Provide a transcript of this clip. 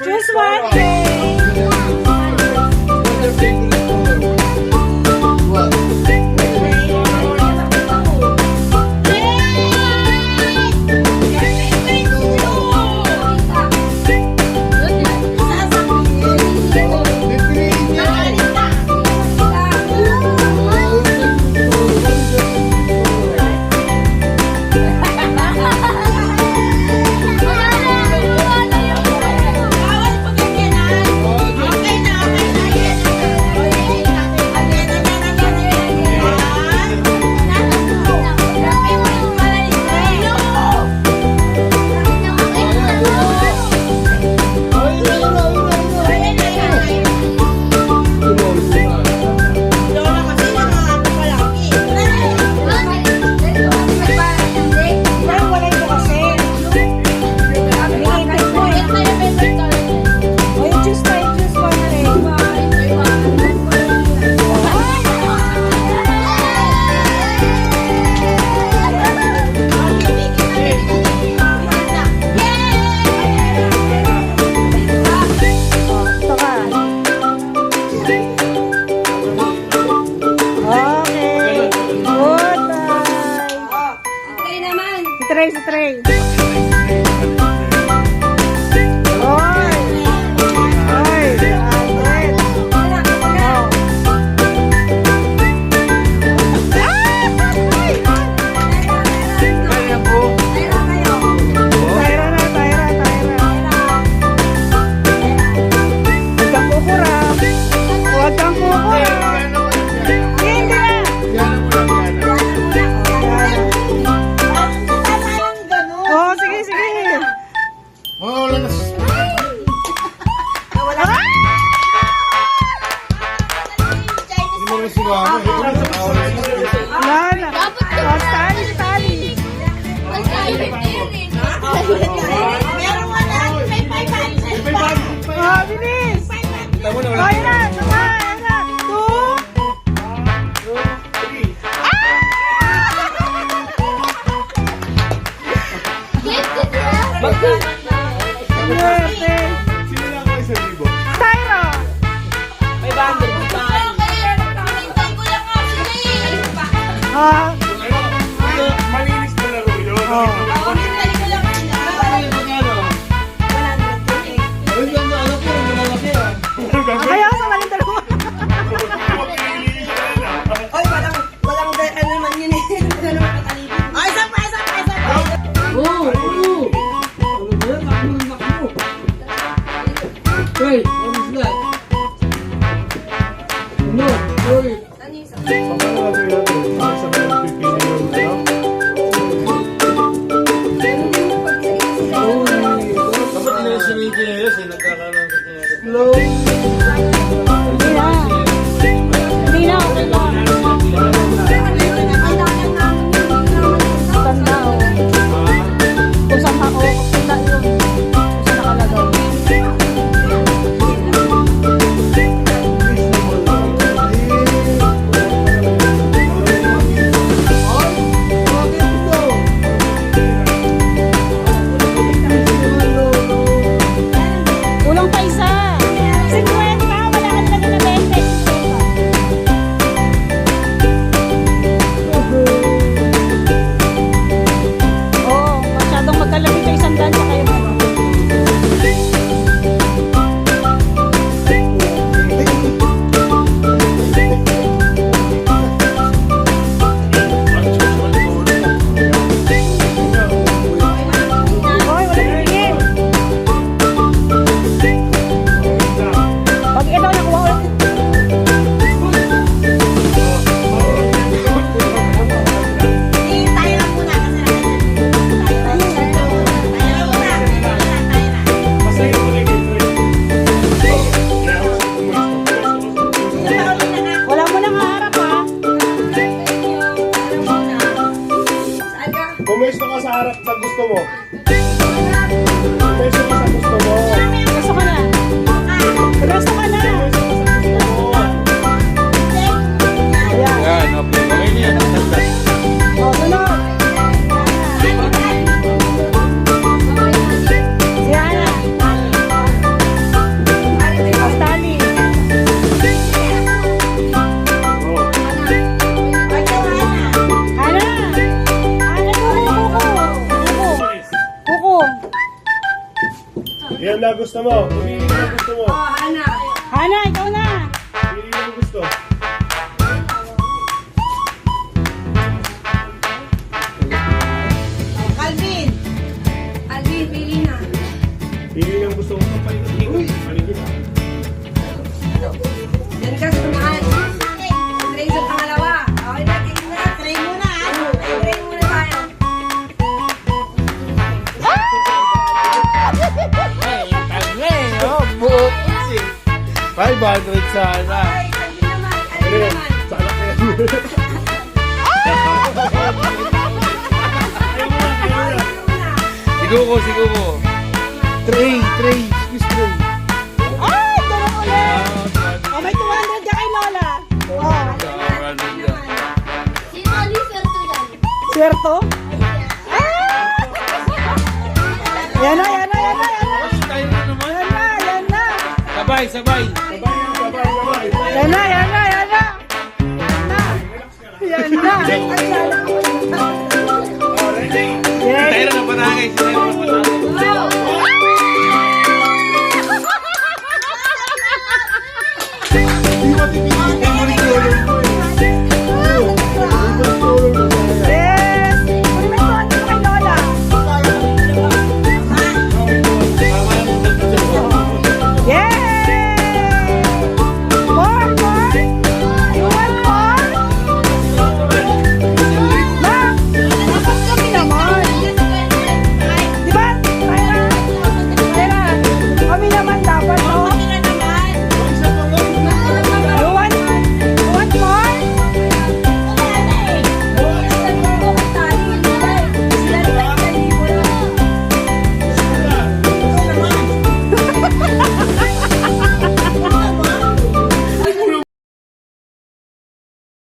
Choose one, Trey. Tray. Malinis na laro yun. Kaya sa maling dalawa. Oy, walang ano naman yun eh. Ay, isa pa. Oh! Hey, what is that? No, sorry. Pumesto ka sa harap sa gusto mo. Pumesto ka sa gusto mo. Gusto ka na. Gusto ka na. Pumesto ka sa gusto mo. Ayun na gusto mo. Pumili na gusto mo. Oh, Hana. Hana, ikaw na. Pili na gusto. Calvin. Calvin, pili na. Pili na gusto mo. Paligid. Paligid. Yan ka sa tumaan. Tray sa pangalawa. Okay na, tray muna. Tray muna, ha? Tray muna tayo. Ay, 500 sana. Okay, Calvin naman. Calvin naman. Sa anak na yan. Siguro. Tray. Excuse me. Ay, tulong ulit. Oh, may 200 ka kay Lola. Oh, Si Molly Ferto yan. swerto. Ah! Yan na. Tayo na naman. Yan na. Sabay. Sabay. Yan na. Yan na. Oh, ready? Yes. Tayo na napanangay.